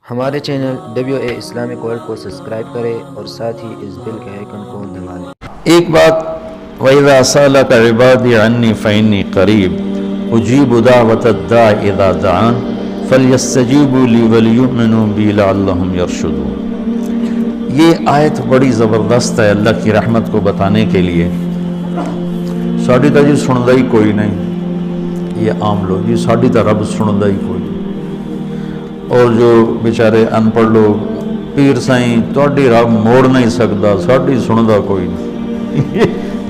ہمارے channel WA Islamic world کو subscribe کریں اور ساتھ ہی اس بیل کے آئیکن کو دبا لیں۔ ایک بات، وَإِذَا سَأَلَكَ عِبَادِي عَنِّي فَإِنِّي قَرِيبٌ أُجِيبُ دَعْوَةَ الدَّاعِ إِذَا دَعَانِ فَلْيَسْتَجِيبُوا لِي وَلْيُؤْمِنُوا بِي لَعَلَّهُمْ يَرْشُدُونَ۔ یہ آیت بڑی زبردست ہے اللہ کی رحمت کو بتانے کے لیے۔ ساڑی تا جی سندا ہی کوئی نہیں، یہ عام لوگ جی ساڑی تا رب سندا ہی کوئی نہیں، اور جو بیچارے ان پڑھ لوگ پیر سائیں تہاڈی رب موڑ نہیں سکتا، ساڑی سندا کوئی نہیں،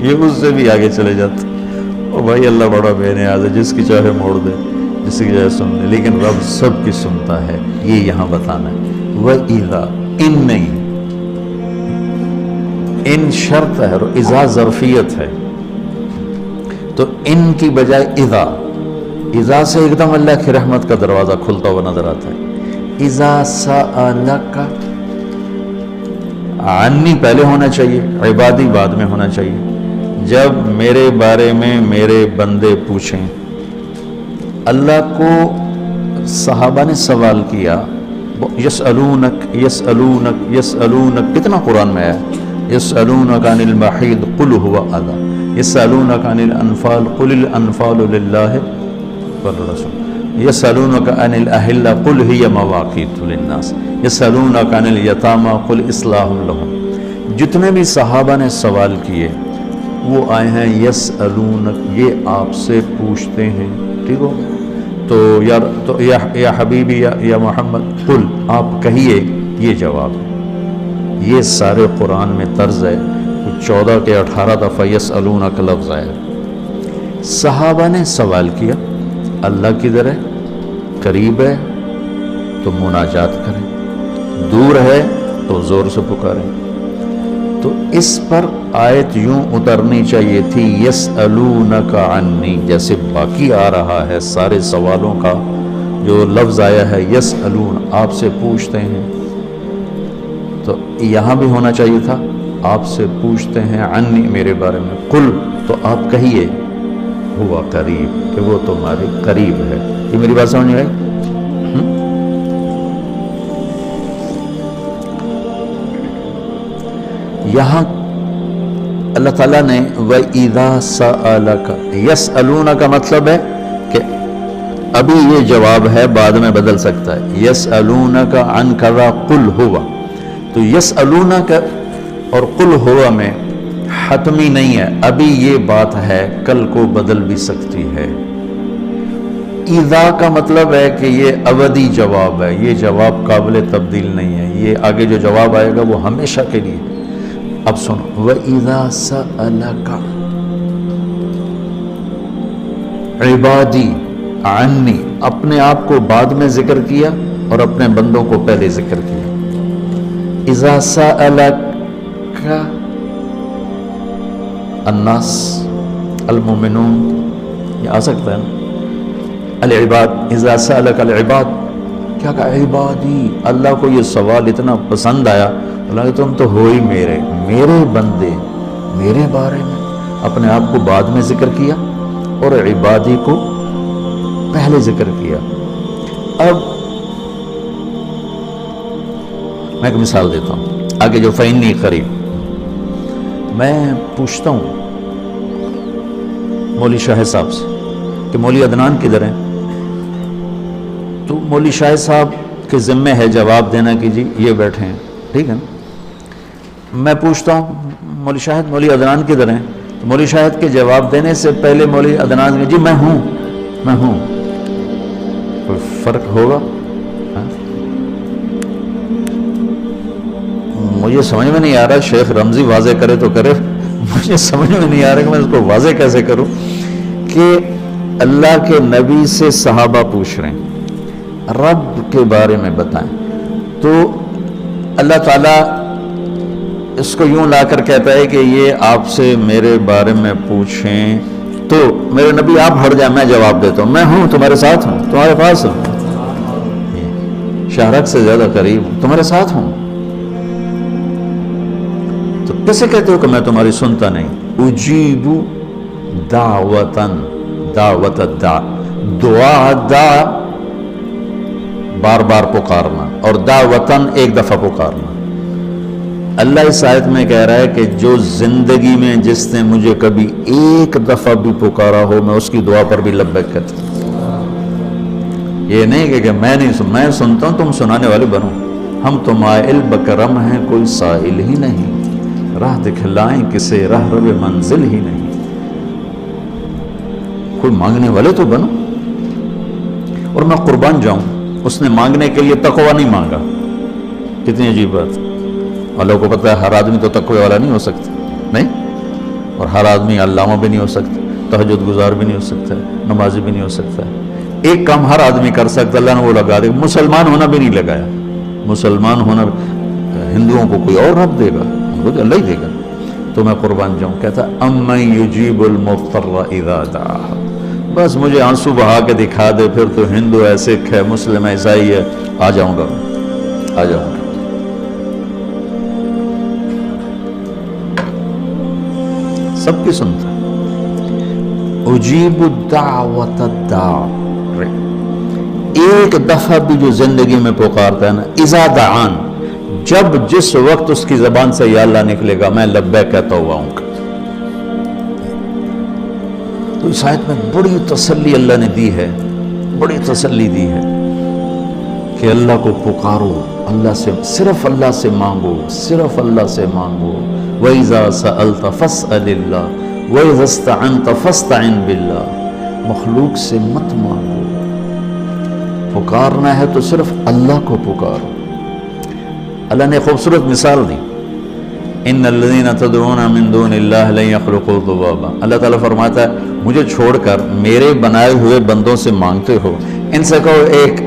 یہ اس سے بھی آگے چلے جاتے۔ او بھائی اللہ بڑا بے نیاز ہے، جس کی چاہے موڑ دے، جس کی چاہے سن لے، لیکن رب سب کی سنتا ہے، یہ یہاں بتانا ہے۔ وَإِذَا، ان نہیں، ان شرط ہے اور اذا ظرفیت ہے، تو ان کی بجائے اذا سے ایک دم اللہ کی رحمت کا دروازہ کھلتا ہوا نظر آتا ہے۔ اذا سألک، عنی پہلے ہونا چاہیے، عبادی بعد میں ہونا چاہیے۔ جب میرے بارے میں میرے بندے پوچھیں، اللہ کو صحابہ نے سوال کیا، یسألونک یسألونک یسألونک، کتنا قرآن میں ہے، یسألونک عن المحیض قل هو اذی، یسألونک عن الانفال قل الانفال للہ والرسول، یسألونک عن الاہلہ قل ہی مواقیت للناس، یسألونک عن الیتامی قل اصلاح لہم۔ جتنے بھی صحابہ نے سوال کیے وہ آئے ہیں یسألونک، یہ آپ سے پوچھتے ہیں، ٹھیک ہو؟ تو یا حبیبی یا محمد قل، آپ کہیے، یہ جواب ہے۔ یہ سارے قرآن میں طرز ہے، 14 کے 18 دفعہ یسألونک لفظ آیا۔ صحابہ نے سوال کیا، اللہ کدھر ہے؟ قریب ہے تو مناجات کریں، دور ہے تو زور سے پکاریں۔ تو اس پر آیت یوں اترنی چاہیے تھی، یسألونک عنی، جیسے باقی آ رہا ہے سارے سوالوں کا جو لفظ آیا ہے یسألون، آپ سے پوچھتے ہیں، تو یہاں بھی ہونا چاہیے تھا آپ سے پوچھتے ہیں عنی، میرے بارے میں، قل، تو آپ کہیے ہوا قریب، کہ وہ تمہارے قریب ہے۔ یہ میری بات سمجھ میں آئی؟ یہاں اللہ تعالیٰ نے وَإِذَا سَأَلَكَ، یسألون کا مطلب ہے کہ ابھی یہ جواب ہے، بعد میں بدل سکتا ہے۔ یسألونک عن کذا قل ہوا، تو یسألونک اور قل ہوا میں حتمی نہیں ہے، ابھی یہ بات ہے، کل کو بدل بھی سکتی ہے۔ اذا کا مطلب ہے کہ یہ ابدی جواب ہے، یہ جواب قابل تبدیل نہیں ہے، یہ آگے جو جواب آئے گا وہ ہمیشہ کے لیے۔ اب سنو، وَإِذَا سَأَلَكَ عِبَادِي عَنِّي، اپنے آپ کو بعد میں ذکر کیا اور اپنے بندوں کو پہلے ذکر کیا۔ اِذَا سَأَلَكَ الناس المؤمنون، یہ آ سکتا ہے نا، العباد، اذا سألک العباد، کیا کہا؟ عبادی، اللہ کو یہ سوال اتنا پسند آیا، اللہ کہ تم تو ہو ہی میرے بندے، میرے بارے میں اپنے آپ کو بعد میں ذکر کیا اور عبادی کو پہلے ذکر کیا۔ اب میں ایک مثال دیتا ہوں آگے، جو فإنی قریب، میں پوچھتا ہوں مولی شاہ صاحب سے کہ مولی عدنان کدھر ہیں، تو مولی شاہ صاحب کے ذمہ ہے جواب دینا کہ جی یہ بیٹھے ہیں، ٹھیک ہے نا؟ میں پوچھتا ہوں مولی شاہد، مولی عدنان کدھر ہیں، تو مولی شاہد کے جواب دینے سے پہلے مولی عدنان کہ جی میں ہوں، کوئی فرق ہوگا؟ مجھے سمجھ میں نہیں آ رہا، شیخ رمزی واضح کرے تو کرے، مجھے سمجھ میں نہیں آ رہا کہ میں اس کو واضح کیسے کروں کہ اللہ کے نبی سے صحابہ پوچھ رہے ہیں رب کے بارے میں بتائیں، تو اللہ تعالیٰ اس کو یوں لا کر کہتا ہے کہ یہ آپ سے میرے بارے میں پوچھیں، تو میرے نبی آپ ہٹ جائیں، میں جواب دیتا ہوں، میں ہوں، تمہارے ساتھ ہوں، تمہارے پاس ہوں، شہرک سے زیادہ قریب ہوں، تمہارے ساتھ ہوں۔ تو کیسے کہتے ہو کہ میں تمہاری سنتا نہیں؟ اجیب دعوت الداع، دعا، بار بار پکارنا، اور دعوتاً ایک دفعہ پکارنا۔ اللہ اس آیت میں کہہ رہا ہے کہ جو زندگی میں جس نے مجھے کبھی ایک دفعہ بھی پکارا ہو، میں اس کی دعا پر بھی لبیک کہتا ہوں۔ یہ نہیں کہ میں سنتا ہوں تم سنانے والے بنو، ہم تو مائل بکرم ہیں کوئی سائل ہی نہیں، راہ دکھلائیں کسے راہ رو منزل ہی نہیں، کوئی مانگنے والے تو بنو۔ اور میں قربان جاؤں، اس نے مانگنے کے لیے تقوی نہیں مانگا، کتنی عجیب بات۔ اللہ کو پتہ ہے ہر آدمی تو تقوی والا نہیں ہو سکتا، نہیں، اور ہر آدمی علامہ بھی نہیں ہو سکتا، تہجد گزار بھی نہیں ہو سکتا ہے، نمازی بھی نہیں ہو سکتا ہے۔ ایک کام ہر آدمی کر سکتا، اللہ نے وہ لگا دے، مسلمان ہونا بھی نہیں لگایا۔ مسلمان ہونا ہندوؤں کو کوئی اور رب دے گا، ان کو تو اللہ ہی دے گا۔ تو میں قربان جاؤں، کہتا امن یجیب المضطر اذا دعاہ، بس مجھے آنسو بہا کے دکھا دے، پھر تو ہندو ہے، سکھ ہے، مسلم ہے، عیسائی ہے، آ جاؤں گا، آ جاؤں گا۔ سب کی سنتا اجیب الدعوت الداع، ایک دفعہ بھی جو زندگی میں پکارتا ہے نا، اذا دعان، جب جس وقت اس کی زبان سے یا اللہ نکلے گا، میں لبیک کہتا ہوا ہوں۔ تو اس آیت میں بڑی تسلی اللہ نے دی ہے، بڑی تسلی دی ہے کہ اللہ کو پکارو، اللہ سے، صرف اللہ سے مانگو، صرف اللہ سے مانگو۔ وَإِذَا سَأَلْتَ فَاسْأَلِ اللَّهِ وَإِذَا اسْتَعَنْتَ فَاسْتَعِنْ بِاللَّهِ، مخلوق سے مت مانگو، پکارنا ہے تو صرف اللہ کو پکارو۔ اللہ نے خوبصورت مثال دی، ان الذین تدعون من دون اللہ لن یخلقوا ذبابا، اللہ تعالیٰ فرماتا ہے مجھے چھوڑ کر میرے بنائے ہوئے بندوں سے مانگتے ہو، ان سے کہو ایک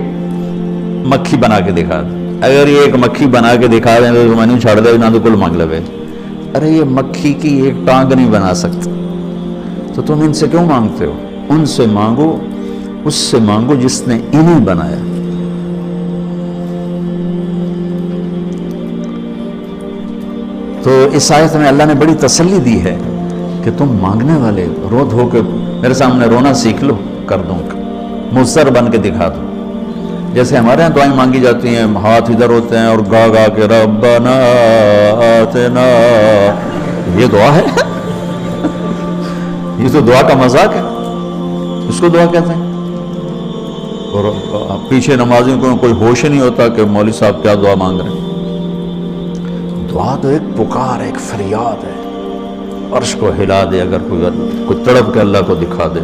مکھی بنا کے دکھا دے، اگر یہ ایک مکھی بنا کے دکھا دیں تو میں نہیں چھاڑ دے نہ تو کل مانگ لے۔ ارے یہ مکھی کی ایک ٹانگ نہیں بنا سکتا، تو تم ان سے کیوں مانگتے ہو؟ ان سے مانگو، اس سے مانگو جس نے انہیں بنایا۔ تو اس آیت میں اللہ نے بڑی تسلی دی ہے کہ تم مانگنے والے رو دھو کے میرے سامنے رونا سیکھ لو، کر دوں گا، مضطر بن کے دکھا دوں۔ جیسے ہمارے یہاں دعائیں مانگی جاتی ہیں، ہاتھ ادھر ہوتے ہیں اور گا گا کے ربنا آتنا، یہ دعا ہے؟ یہ تو دعا کا مذاق ہے، اس کو دعا کہتے ہیں۔ اور پیچھے نمازیوں کو کوئی ہوش نہیں ہوتا کہ مولوی صاحب کیا دعا مانگ رہے ہیں۔ دعا تو ایک پکار ہے، ایک فریاد ہے، عرش کو ہلا دے، اگر کوئی تڑپ کے اللہ کو دکھا دے۔